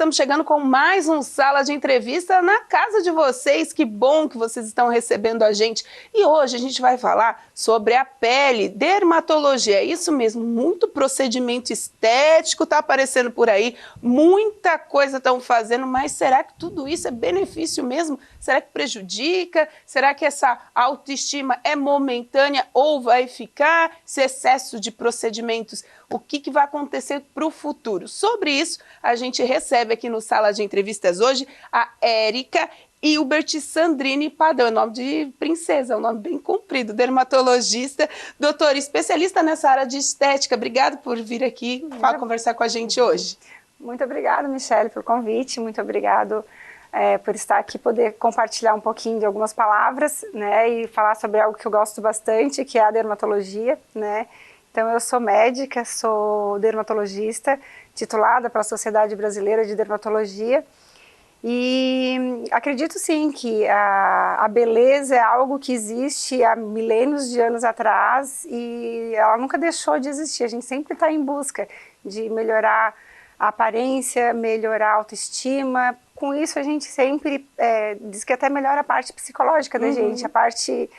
estamos chegando com mais um Sala de Entrevista na casa de vocês. Que bom que vocês estão recebendo a gente. E hoje a gente vai falar sobre a pele, dermatologia. É isso mesmo, muito procedimento estético está aparecendo por aí, muita coisa estão fazendo, mas será que tudo isso é benefício mesmo? Será que prejudica? Será que essa autoestima é momentânea ou vai ficar? Esse excesso de procedimentos, o que vai acontecer para o futuro? Sobre isso, a gente recebe aqui no Sala de Entrevistas hoje a Érica Hilbert Sandrini Padão, é nome de princesa, é um nome bem comprido, dermatologista, doutora, especialista nessa área de estética. Obrigada por vir aqui conversar com a gente hoje. Muito obrigada, Michele, pelo convite, muito obrigado por estar aqui, poder compartilhar um pouquinho de algumas palavras, né, e falar sobre algo que eu gosto bastante, que é a dermatologia, né. Então, eu sou médica, sou dermatologista, titulada pela Sociedade Brasileira de Dermatologia, e acredito sim que a beleza é algo que existe há milênios de anos atrás e ela nunca deixou de existir. A gente sempre está em busca de melhorar a aparência, melhorar a autoestima. Com isso a gente sempre diz que até melhora a parte psicológica da gente, a parte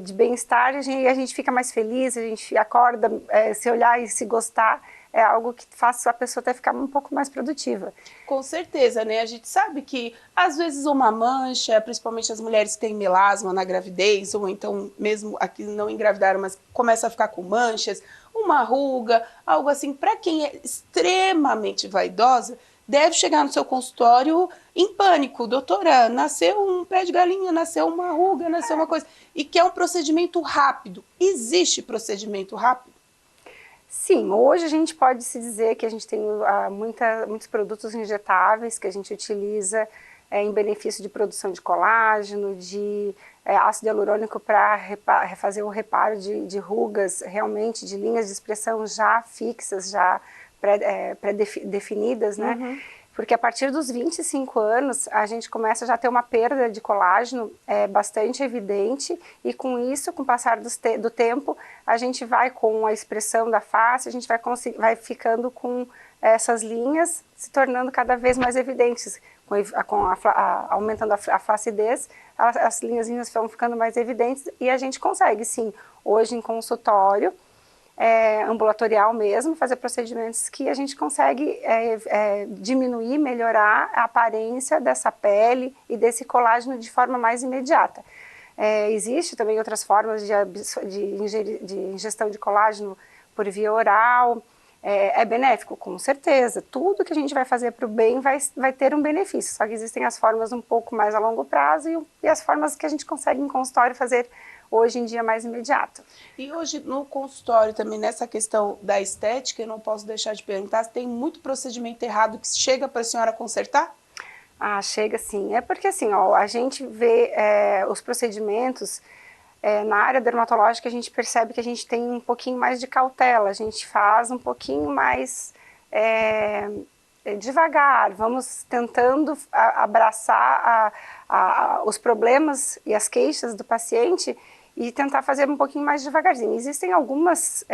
de bem-estar, a gente fica mais feliz, a gente acorda, se olhar e se gostar, é algo que faz a pessoa até ficar um pouco mais produtiva. Com certeza, né? A gente sabe que, às vezes, uma mancha, principalmente as mulheres que têm melasma na gravidez, ou então mesmo aqui não engravidaram, mas começa a ficar com manchas, uma ruga, algo assim. Para quem é extremamente vaidosa, deve chegar no seu consultório em pânico. Doutora, nasceu um pé de galinha, nasceu uma ruga, nasceu uma coisa. E que é um procedimento rápido. Existe procedimento rápido? Sim, hoje a gente pode se dizer que a gente tem muitos produtos injetáveis que a gente utiliza em benefício de produção de colágeno, de ácido hialurônico para fazer o reparo de rugas, realmente de linhas de expressão já fixas, já pré-definidas, né? Uhum. Porque a partir dos 25 anos, a gente começa já a ter uma perda de colágeno bastante evidente e com isso, com o passar do tempo, a gente vai com a expressão da face, a gente vai ficando com essas linhas se tornando cada vez mais evidentes. Aumentando a flacidez, as linhazinhas vão ficando mais evidentes e a gente consegue, sim, hoje em consultório, ambulatorial mesmo, fazer procedimentos que a gente consegue diminuir, melhorar a aparência dessa pele e desse colágeno de forma mais imediata. Existe também outras formas de ingestão de colágeno por via oral, é benéfico, com certeza. Tudo que a gente vai fazer para o bem vai ter um benefício, só que existem as formas um pouco mais a longo prazo e as formas que a gente consegue em consultório fazer hoje em dia mais imediato. E hoje no consultório também, nessa questão da estética, eu não posso deixar de perguntar se tem muito procedimento errado que chega para a senhora consertar? Ah, chega sim. É porque assim, ó, a gente vê os procedimentos na área dermatológica, a gente percebe que a gente tem um pouquinho mais de cautela, a gente faz um pouquinho mais devagar, vamos tentando abraçar os problemas e as queixas do paciente e tentar fazer um pouquinho mais devagarzinho. Existem algumas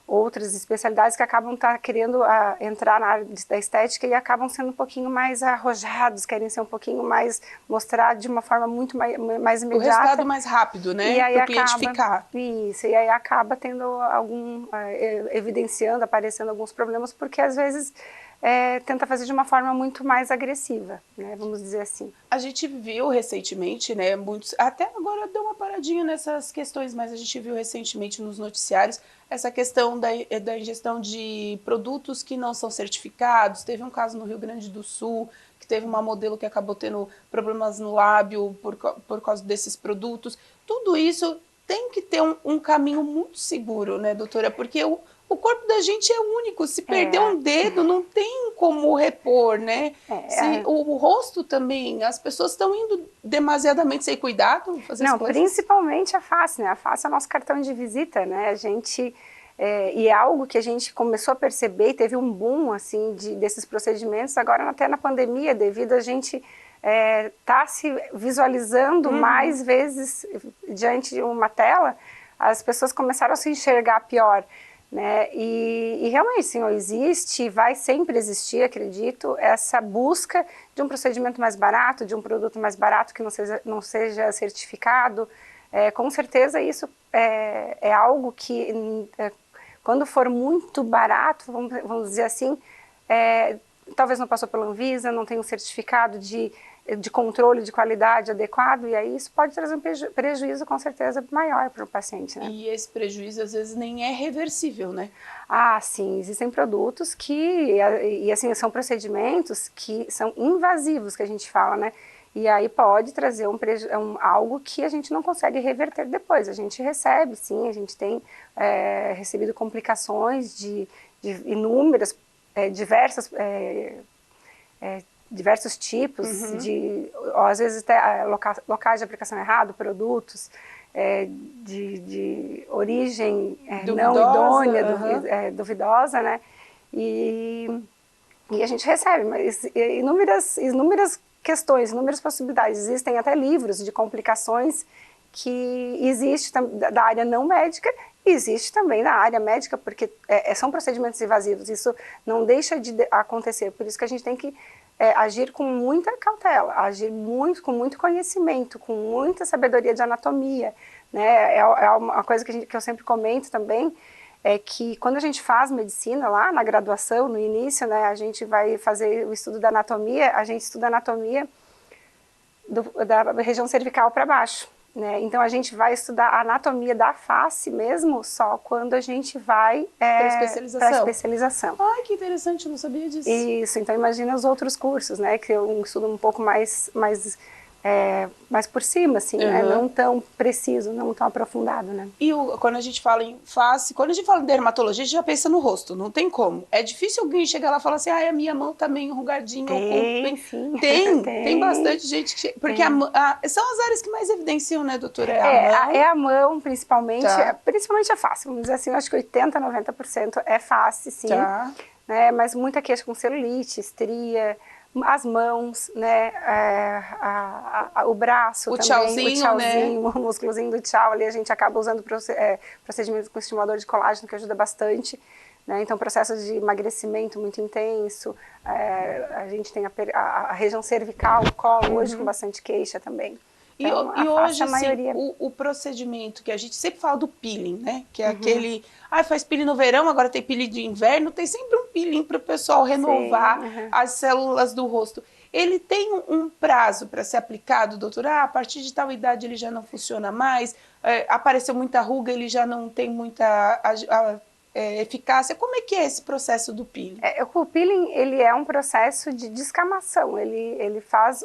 outras especialidades que acabam querendo entrar na área da estética e acabam sendo um pouquinho mais arrojados, querem ser um pouquinho mais, mostrar de uma forma muito mais imediata. O resultado mais rápido, né? E aí para o cliente ficar. Isso, e aí acaba tendo evidenciando, aparecendo alguns problemas, porque às vezes tenta fazer de uma forma muito mais agressiva, né, vamos dizer assim. A gente viu recentemente, né, até agora deu uma paradinha nessas questões, mas a gente viu recentemente nos noticiários essa questão da ingestão de produtos que não são certificados. Teve um caso no Rio Grande do Sul, que teve uma modelo que acabou tendo problemas no lábio por causa desses produtos. Tudo isso tem que ter um caminho muito seguro, né, doutora? Porque o corpo da gente é único, se perder um dedo não tem como repor, né? O rosto também, as pessoas estão indo demasiadamente sem cuidado fazer as coisas. Principalmente a face, né? A face é o nosso cartão de visita, né? A gente, e é algo que a gente começou a perceber e teve um boom, assim, desses procedimentos, agora até na pandemia, devido a gente tá se visualizando mais vezes diante de uma tela, as pessoas começaram a se enxergar pior. né? E realmente, sim, existe, vai sempre existir, acredito, essa busca de um procedimento mais barato, de um produto mais barato que não seja certificado. Com certeza isso é algo que, quando for muito barato, vamos dizer assim, talvez não passou pela Anvisa, não tem um certificado de controle de qualidade adequado, e aí isso pode trazer um prejuízo com certeza maior para o paciente, né? E esse prejuízo às vezes nem é reversível, né? Ah, sim, existem produtos e assim, são procedimentos que são invasivos, que a gente fala, né? E aí pode trazer algo que a gente não consegue reverter depois. A gente recebe, sim, a gente tem recebido complicações de inúmeras, diversos tipos, às vezes até locais de aplicação errado, produtos de origem não idônea, duvidosa, né? E a gente recebe mas inúmeras questões, inúmeras possibilidades. Existem até livros de complicações que existe da área não médica e existe também na área médica, porque são procedimentos invasivos, isso não deixa de acontecer, por isso que a gente tem que agir com muita cautela, agir com muito conhecimento, com muita sabedoria de anatomia, né? É uma coisa que eu sempre comento também, é que quando a gente faz medicina lá na graduação, no início, né, a gente vai fazer o estudo da anatomia, a gente estuda a anatomia da região cervical para baixo, né? Então a gente vai estudar a anatomia da face mesmo só quando a gente vai para especialização. Ai, que interessante, eu não sabia disso. Isso, então imagina os outros cursos, né, que é um estudo um pouco mais por cima, assim, né? Não tão preciso, não tão aprofundado, né? E quando a gente fala em face, quando a gente fala em dermatologia, a gente já pensa no rosto, não tem como. É difícil alguém chegar lá e falar assim, a minha mão tá meio enrugadinha. Sim. Tem bastante gente que... Porque são as áreas que mais evidenciam, né, doutora? É a mão, principalmente, tá. Principalmente a face. Vamos dizer assim, eu acho que 80%, 90% é face, sim. Tá. Né? Mas muita queixa com celulite, estria, as mãos, né, o braço o também, tchauzinho, né? O músculozinho do tchau ali, a gente acaba usando procedimentos com estimulador de colágeno, que ajuda bastante, né? Então, processo de emagrecimento muito intenso, a gente tem a região cervical, o colo, hoje com bastante queixa também. Então, E hoje, a maioria... o procedimento que a gente sempre fala do peeling, né? Que é aquele... faz peeling no verão, agora tem peeling de inverno. Tem sempre um peeling para o pessoal renovar as células do rosto. Ele tem um prazo para ser aplicado, doutora? A partir de tal idade ele já não funciona mais? Apareceu muita ruga, ele já não tem muita eficácia? Como é que é esse processo do peeling? O peeling, ele é um processo de descamação. Ele faz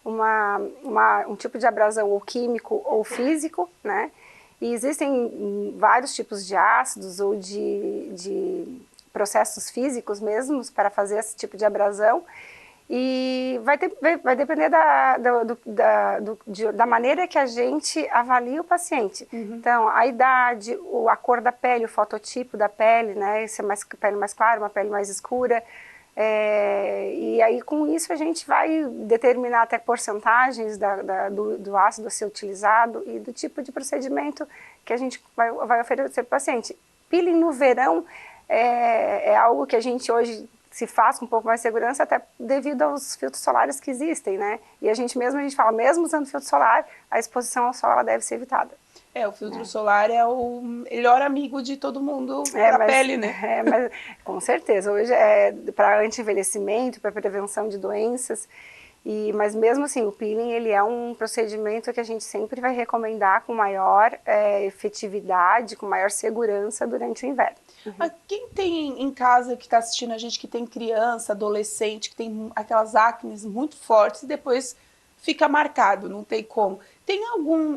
um tipo de abrasão ou químico ou físico, né? E existem vários tipos de ácidos ou de processos físicos mesmos para fazer esse tipo de abrasão. E vai depender da maneira que a gente avalia o paciente. Então, a idade, a cor da pele, o fototipo da pele, né? Se é pele mais clara, uma pele mais escura. E aí com isso a gente vai determinar até porcentagens do ácido a ser utilizado e do tipo de procedimento que a gente vai oferecer para o paciente. Peeling no verão é algo que a gente hoje se faz com um pouco mais de segurança, até devido aos filtros solares que existem, né? E a gente fala, mesmo usando filtro solar, a exposição ao sol ela deve ser evitada. O filtro solar é o melhor amigo de todo mundo para a pele, né? Mas com certeza. Hoje para anti-envelhecimento, para prevenção de doenças. Mas mesmo assim, o peeling ele é um procedimento que a gente sempre vai recomendar com maior efetividade, com maior segurança durante o inverno. Quem tem em casa que está assistindo a gente, que tem criança, adolescente, que tem aquelas acnes muito fortes e depois fica marcado, não tem como.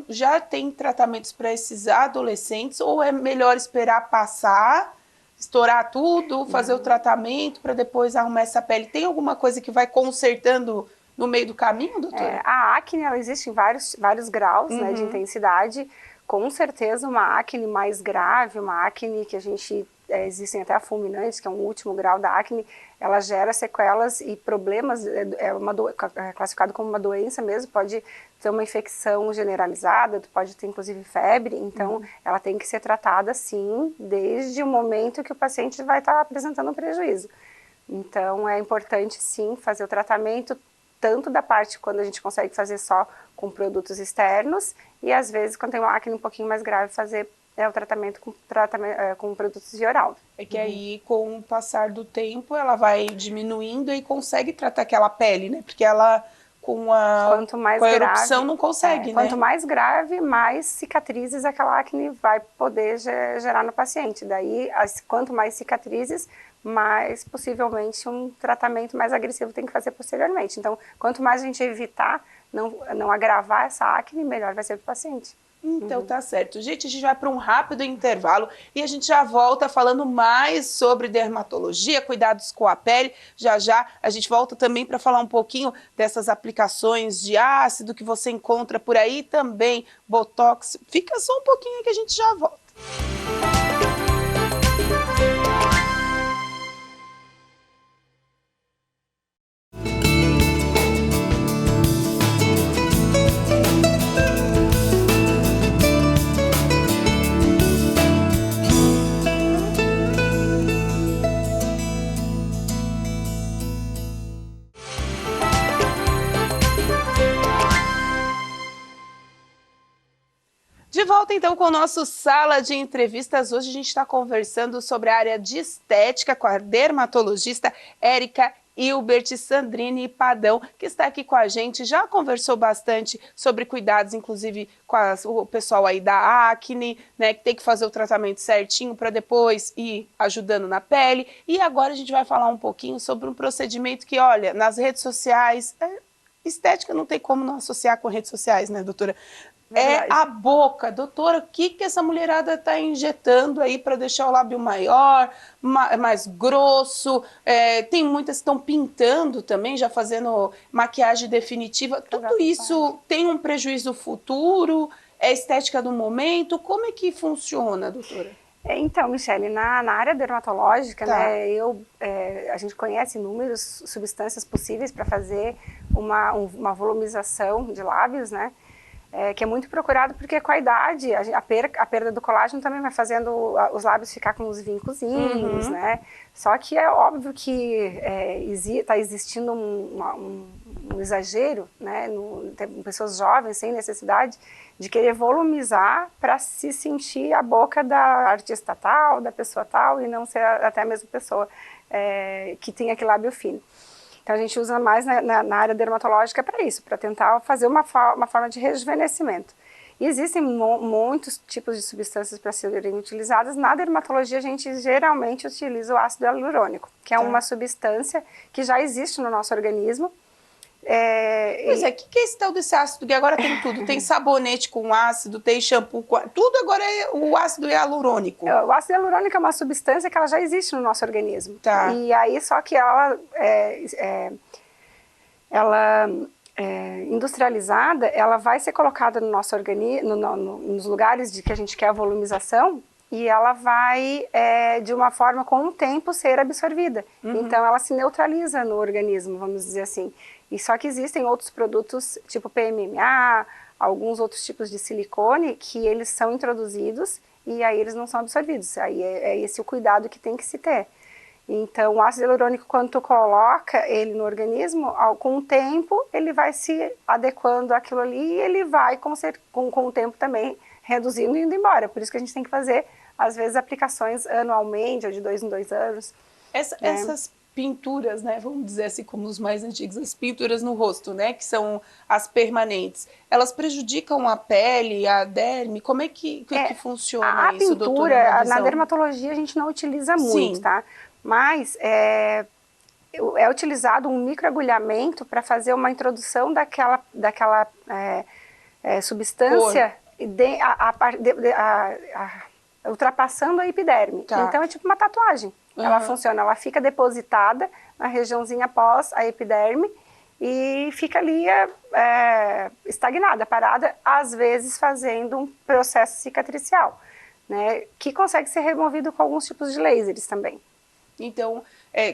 Já tem tratamentos para esses adolescentes ou é melhor esperar passar, estourar tudo, fazer o tratamento para depois arrumar essa pele? Tem alguma coisa que vai consertando no meio do caminho, doutora? A acne ela existe em vários graus, né, de intensidade. Com certeza uma acne mais grave, uma acne que a gente, existem até fulminantes, que é um último grau da acne, ela gera sequelas e problemas, é classificado como uma doença mesmo, pode ter uma infecção generalizada, pode ter inclusive febre, então ela tem que ser tratada sim, desde o momento que o paciente vai estar apresentando um prejuízo. Então é importante sim fazer o tratamento, tanto da parte quando a gente consegue fazer só com produtos externos e às vezes quando tem uma acne um pouquinho mais grave fazer o tratamento com produtos via oral. É que aí com o passar do tempo ela vai diminuindo e consegue tratar aquela pele, né? Porque ela com a erupção não consegue, né? Quanto mais grave, mais cicatrizes aquela acne vai poder gerar no paciente. Daí, quanto mais cicatrizes, mais possivelmente um tratamento mais agressivo tem que fazer posteriormente. Então, quanto mais a gente evitar não agravar essa acne, melhor vai ser para o paciente. Então tá certo. Gente, a gente vai para um rápido intervalo e a gente já volta falando mais sobre dermatologia, cuidados com a pele. Já já a gente volta também para falar um pouquinho dessas aplicações de ácido que você encontra por aí, também botox. Fica só um pouquinho que a gente já volta. De volta então com o nosso Sala de Entrevistas. Hoje a gente está conversando sobre a área de estética com a dermatologista Érica Hilbert Sandrini Padão, que está aqui com a gente, já conversou bastante sobre cuidados, inclusive com o pessoal aí da acne, né, que tem que fazer o tratamento certinho para depois ir ajudando na pele. E agora a gente vai falar um pouquinho sobre um procedimento que, olha, nas redes sociais, estética não tem como não associar com redes sociais, né, doutora? Verdade. É a boca. Doutora, o que essa mulherada está injetando aí para deixar o lábio maior, mais grosso? Tem muitas que estão pintando também, já fazendo maquiagem definitiva. Tudo isso tem um prejuízo futuro? É estética do momento? Como é que funciona, doutora? Então, Michele, na área dermatológica, né, a gente conhece inúmeras substâncias possíveis para fazer uma volumização de lábios, né? Que é muito procurado porque com a idade, a perda do colágeno também vai fazendo os lábios ficar com os vincozinhos, né? Só que é óbvio que está existindo um exagero, né? Tem pessoas jovens sem necessidade de querer volumizar para se sentir a boca da artista tal, da pessoa tal, e não ser até a mesma pessoa que tem aquele lábio fino. Então a gente usa mais na área dermatológica para isso, para tentar fazer uma forma de rejuvenescimento. E existem muitos tipos de substâncias para serem utilizadas. Na dermatologia a gente geralmente utiliza o ácido hialurônico, que é uma substância que já existe no nosso organismo. Pois é, o que é esse tal desse ácido? Que agora tem tudo, tem sabonete com ácido, tem shampoo com ácido, tudo agora é o ácido hialurônico. O ácido hialurônico é uma substância que ela já existe no nosso organismo. Tá. E aí só que ela industrializada, ela vai ser colocada no nosso organismo, nos lugares de que a gente quer a volumização, e ela vai, de uma forma, com o tempo, ser absorvida. Então, ela se neutraliza no organismo, vamos dizer assim. E só que existem outros produtos, tipo PMMA, alguns outros tipos de silicone, que eles são introduzidos e aí eles não são absorvidos. Aí é esse o cuidado que tem que se ter. Então, o ácido hialurônico, quando tu coloca ele no organismo, com o tempo, ele vai se adequando àquilo ali e ele vai, com o tempo também, reduzindo e indo embora. Por isso que a gente tem que fazer, às vezes, aplicações anualmente, ou de 2 em 2 anos. Essas pinturas, né, vamos dizer assim, como os mais antigos, as pinturas no rosto, né, que são as permanentes, elas prejudicam a pele, a derme? Como é que funciona isso, doutora? A pintura, na dermatologia, a gente não utiliza muito, tá? Mas é utilizado um microagulhamento para fazer uma introdução daquela substância ultrapassando a epiderme. Então é tipo uma tatuagem. Ela funciona, ela fica depositada na regiãozinha após a epiderme e fica ali estagnada, parada, às vezes fazendo um processo cicatricial, né, que consegue ser removido com alguns tipos de lasers também. Então,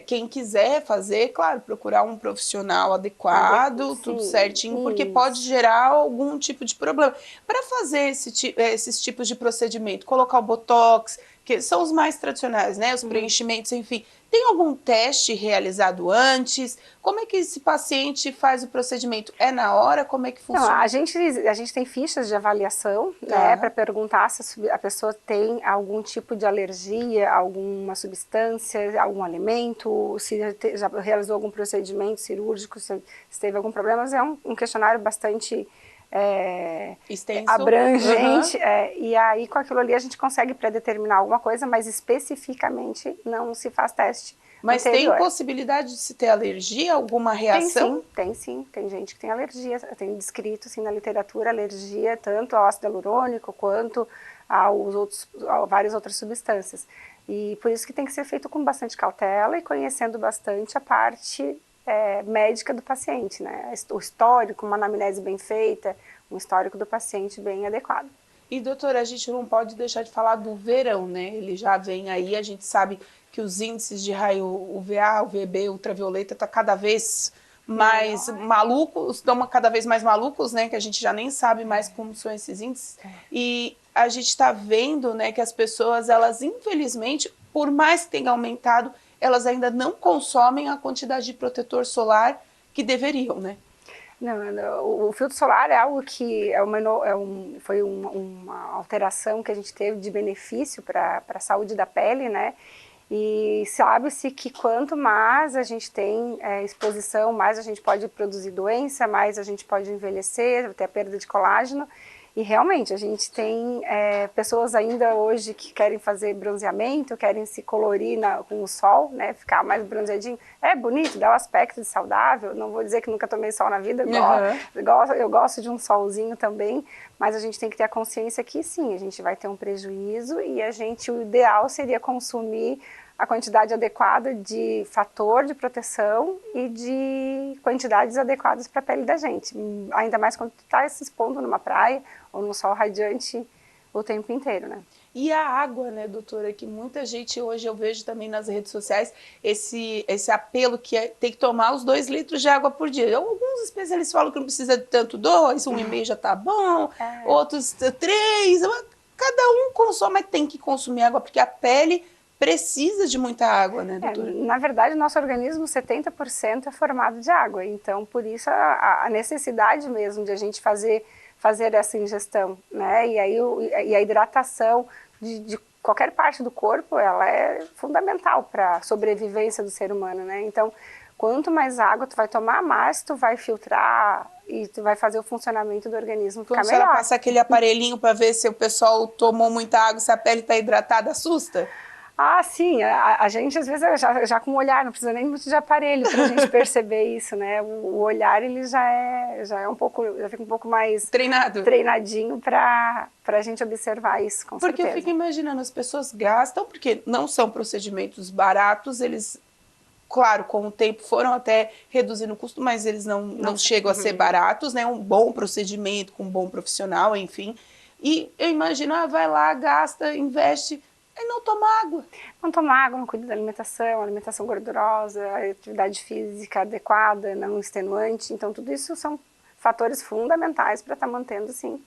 quem quiser fazer, claro, procurar um profissional adequado, tudo certinho, porque pode gerar algum tipo de problema. Para fazer esses tipos de procedimento, colocar o botox, que são os mais tradicionais, né? Os preenchimentos, enfim. Tem algum teste realizado antes? Como é que esse paciente faz o procedimento? É na hora? Como é que funciona? Não, a gente tem fichas de avaliação, né, para perguntar se a pessoa tem algum tipo de alergia, alguma substância, algum alimento, se já realizou algum procedimento cirúrgico, se teve algum problema. Mas é um questionário bastante extenso, abrangente, e aí com aquilo ali a gente consegue predeterminar alguma coisa, mas especificamente não se faz teste. Mas tem possibilidade de se ter alergia, alguma reação? Tem sim. Tem gente que tem alergia. Tem descrito assim, na literatura alergia tanto ao ácido hialurônico quanto a várias outras substâncias. E por isso que tem que ser feito com bastante cautela e conhecendo bastante a parte médica do paciente, né? O histórico, uma anamnese bem feita, um histórico do paciente bem adequado. E doutora, a gente não pode deixar de falar do verão, né? Ele já vem aí, a gente sabe que os índices de raio UVA, UVB, ultravioleta tá cada vez mais malucos, estão cada vez mais malucos, né? Que a gente já nem sabe mais como são esses índices. E a gente está vendo, né, que as pessoas, elas infelizmente, por mais que tenha aumentado, elas ainda não consomem a quantidade de protetor solar que deveriam, né? Não, o filtro solar é algo que foi uma alteração que a gente teve de benefício para a saúde da pele, né? E sabe-se que quanto mais a gente tem exposição, mais a gente pode produzir doença, mais a gente pode envelhecer, ter a perda de colágeno. E realmente a gente tem pessoas ainda hoje que querem fazer bronzeamento, querem se colorir com o sol, né, ficar mais bronzeadinho. É bonito, dá um aspecto de saudável, não vou dizer que nunca tomei sol na vida, eu gosto de um solzinho também, mas a gente tem que ter a consciência que sim, a gente vai ter um prejuízo e o ideal seria consumir a quantidade adequada de fator de proteção e de quantidades adequadas para a pele da gente. Ainda mais quando tu está se expondo numa praia ou no sol radiante o tempo inteiro, né? E a água, né, doutora, que muita gente hoje eu vejo também nas redes sociais, esse apelo que tem que tomar os 2 litros de água por dia. Alguns especialistas falam que não precisa de tanto 2, 1,5 já tá bom, outros 3, cada um consome, mas tem que consumir água, porque a pele precisa de muita água, né, doutora? Na verdade, o nosso organismo, 70% é formado de água, então por isso a necessidade mesmo de a gente fazer essa ingestão, né? E a hidratação de qualquer parte do corpo, ela é fundamental para a sobrevivência do ser humano, né? Então, quanto mais água tu vai tomar, mais tu vai filtrar e tu vai fazer o funcionamento do organismo ficar melhor. Quando você passa aquele aparelhinho para ver se o pessoal tomou muita água, se a pele está hidratada, assusta? Ah, sim, a gente às vezes já com o olhar, não precisa nem muito de aparelho para a gente perceber isso, né? O olhar ele já fica um pouco mais treinadinho para a gente observar isso, com certeza. Porque eu fico imaginando, as pessoas gastam, porque não são procedimentos baratos, eles, claro, com o tempo foram até reduzindo o custo, mas eles não chegam a ser baratos, né? Um bom procedimento com um bom profissional, enfim. E eu imagino, vai lá, gasta, investe, e não toma água. Não toma água, não cuida da alimentação gordurosa, atividade física adequada, não extenuante. Então, tudo isso são fatores fundamentais para estar mantendo, sim,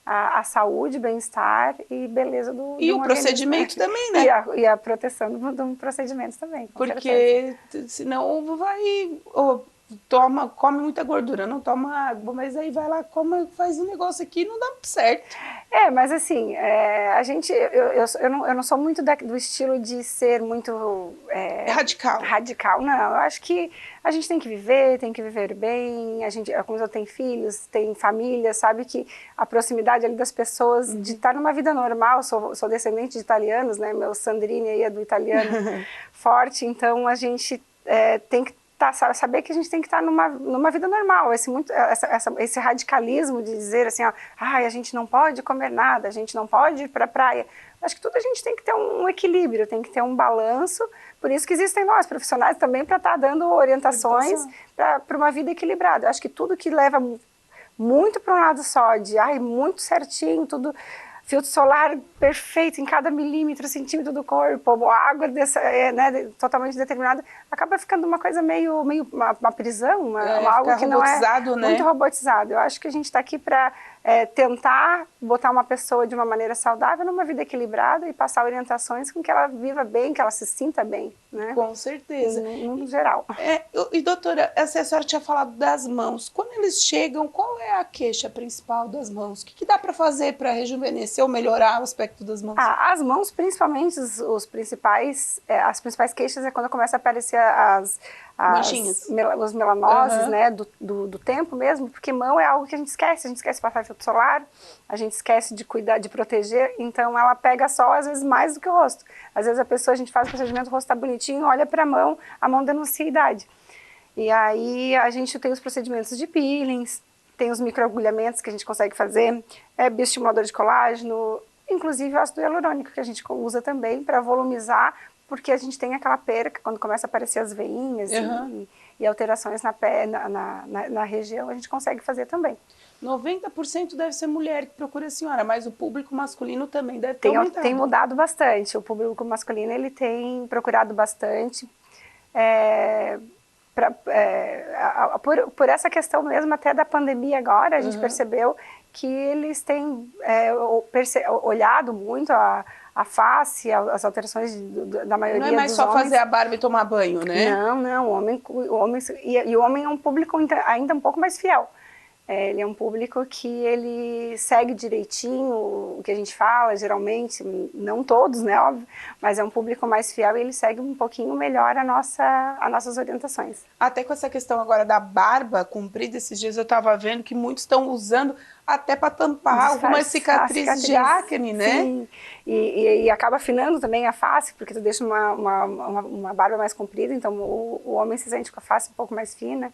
a saúde, bem-estar e beleza do E o procedimento também, né? E a proteção do procedimento também, com porque certeza. Senão vai... come muita gordura, não toma água, mas aí vai lá, faz um negócio aqui e não dá certo. Mas assim, eu não sou muito do estilo de ser muito... Radical, não. Eu acho que a gente tem que viver bem, como eu tenho filhos, tem família, sabe que a proximidade ali das pessoas, de estar numa vida normal, sou descendente de italianos, né, meu Sandrini aí é do italiano forte, então a gente tem que saber que a gente tem que estar numa vida normal. Esse radicalismo de dizer assim, ó, a gente não pode comer nada, a gente não pode ir para a praia. Acho que tudo a gente tem que ter um equilíbrio, tem que ter um balanço. Por isso que existem nós, profissionais, também para estar dando orientações para uma vida equilibrada. Eu acho que tudo que leva muito para um lado só, de muito certinho, tudo... Filtro solar perfeito em cada milímetro, centímetro do corpo, a água totalmente determinada, acaba ficando uma coisa meio uma prisão, algo que não é muito robotizado. Eu acho que a gente está aqui para tentar botar uma pessoa de uma maneira saudável numa vida equilibrada e passar orientações com que ela viva bem, que ela se sinta bem, né? Com certeza. No geral. E doutora, a senhora tinha falado das mãos. Quando eles chegam, qual é a queixa principal das mãos? O que dá para fazer para rejuvenescer ou melhorar o aspecto das mãos? As mãos, principalmente, as principais queixas é quando começa a aparecer as manchinhas, os melanoses, né, do tempo mesmo, porque mão é algo que a gente esquece de passar filtro solar, a gente esquece de cuidar, de proteger, então ela pega sol às vezes mais do que o rosto. Às vezes a gente faz o procedimento, o rosto está bonitinho, olha para a mão denuncia a idade. E aí a gente tem os procedimentos de peelings, tem os microagulhamentos que a gente consegue fazer, bioestimulador de colágeno, inclusive o ácido hialurônico que a gente usa também para volumizar, porque a gente tem aquela perca, quando começa a aparecer as veinhas e alterações na região, a gente consegue fazer também. 90% deve ser mulher que procura a senhora, mas o público masculino também deve ter aumentado. Tem mudado bastante, o público masculino ele tem procurado bastante, por essa questão mesmo até da pandemia agora, a gente percebeu que eles têm olhado muito a face, as alterações da maioria dos homens. Não é mais só fazer a barba e tomar banho, né? Não, o homem é um público ainda um pouco mais fiel. Ele é um público que ele segue direitinho o que a gente fala, geralmente, não todos, né, óbvio, mas é um público mais fiel e ele segue um pouquinho melhor as nossas orientações. Até com essa questão agora da barba comprida, esses dias eu estava vendo que muitos estão usando até para tampar algumas cicatrizes de acne, né? Sim, e acaba afinando também a face, porque tu deixa uma barba mais comprida, então o homem se sente com a face um pouco mais fina.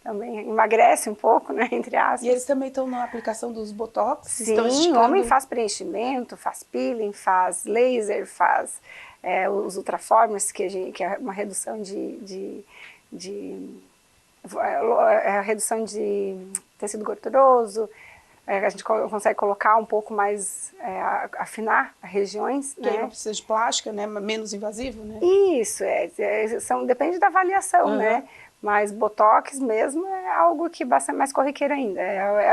Também emagrece um pouco, né, entre aspas. E eles também estão na aplicação dos botox? Sim, o homem faz preenchimento, faz peeling, faz laser, faz os ultraformers, que é uma redução redução de tecido gorduroso. A gente consegue colocar um pouco mais, afinar regiões. Que aí não precisa de plástica, né, menos invasivo, né? Isso, depende da avaliação, né? Mas botox mesmo é algo que bastante mais corriqueiro ainda.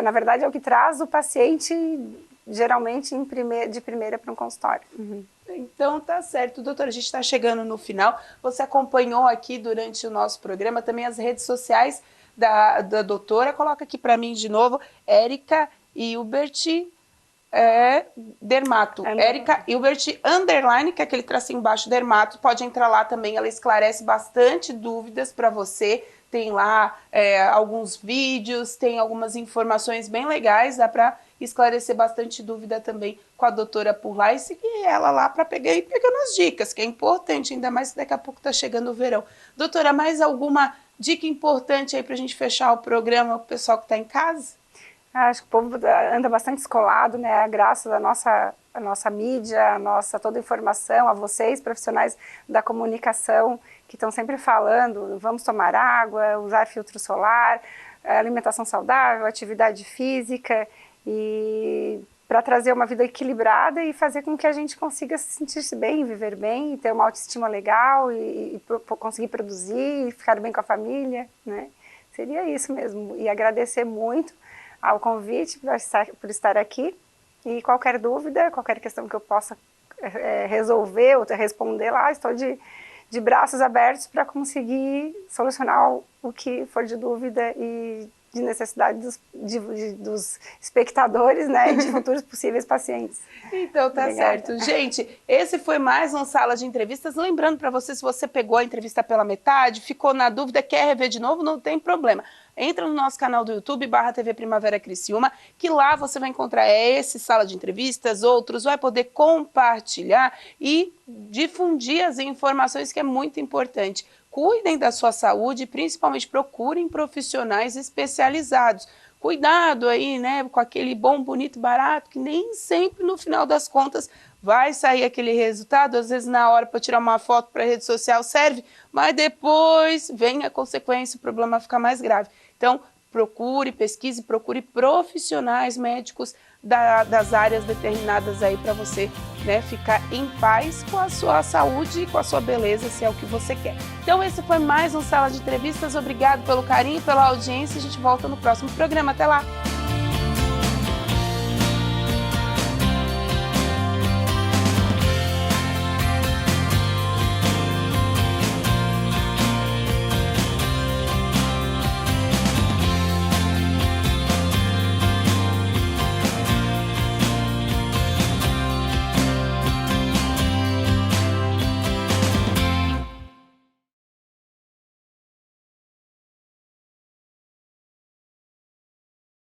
Na verdade, é o que traz o paciente, geralmente, de primeira para um consultório. Então, tá certo. Doutora, a gente está chegando no final. Você acompanhou aqui durante o nosso programa também as redes sociais da doutora. Coloca aqui para mim de novo, Érica Hilbert Dermato. Érica Hilbert _, que é aquele tracinho embaixo, Dermato. Pode entrar lá também, ela esclarece bastante dúvidas para você. Tem lá alguns vídeos, tem algumas informações bem legais, dá para esclarecer bastante dúvida também com a doutora por lá e seguir ela lá para ir pegando as dicas, que é importante, ainda mais que daqui a pouco está chegando o verão. Doutora, mais alguma dica importante aí para a gente fechar o programa, o pessoal que está em casa? Acho que o povo anda bastante descolado, né? Graças à nossa mídia, toda a informação, a vocês, profissionais da comunicação, que estão sempre falando, vamos tomar água, usar filtro solar, alimentação saudável, atividade física, e para trazer uma vida equilibrada e fazer com que a gente consiga se sentir bem, viver bem, ter uma autoestima legal e conseguir produzir e ficar bem com a família, né? Seria isso mesmo. E agradecer muito ao convite por estar aqui, e qualquer dúvida, qualquer questão que eu possa resolver ou responder lá, estou de braços abertos para conseguir solucionar o que for de dúvida e de necessidade dos espectadores, né, e de futuros possíveis pacientes. Então tá certo. Gente, esse foi mais um Sala de Entrevistas. Lembrando para você, se você pegou a entrevista pela metade, ficou na dúvida, quer rever de novo, não tem problema. Entra no nosso canal do YouTube, /TV Primavera Criciúma, que lá você vai encontrar esse Sala de Entrevistas, outros, vai poder compartilhar e difundir as informações, que é muito importante. cuidem da sua saúde e principalmente procurem profissionais especializados. Cuidado aí, né, com aquele bom, bonito, barato, que nem sempre no final das contas vai sair aquele resultado. Às vezes na hora para tirar uma foto para a rede social serve, mas depois vem a consequência, o problema fica mais grave. Então, procure, pesquise, procure profissionais médicos das áreas determinadas aí para você, né, ficar em paz com a sua saúde e com a sua beleza, se é o que você quer. Então esse foi mais um Sala de Entrevistas. Obrigado pelo carinho, pela audiência. A gente volta no próximo programa. Até lá!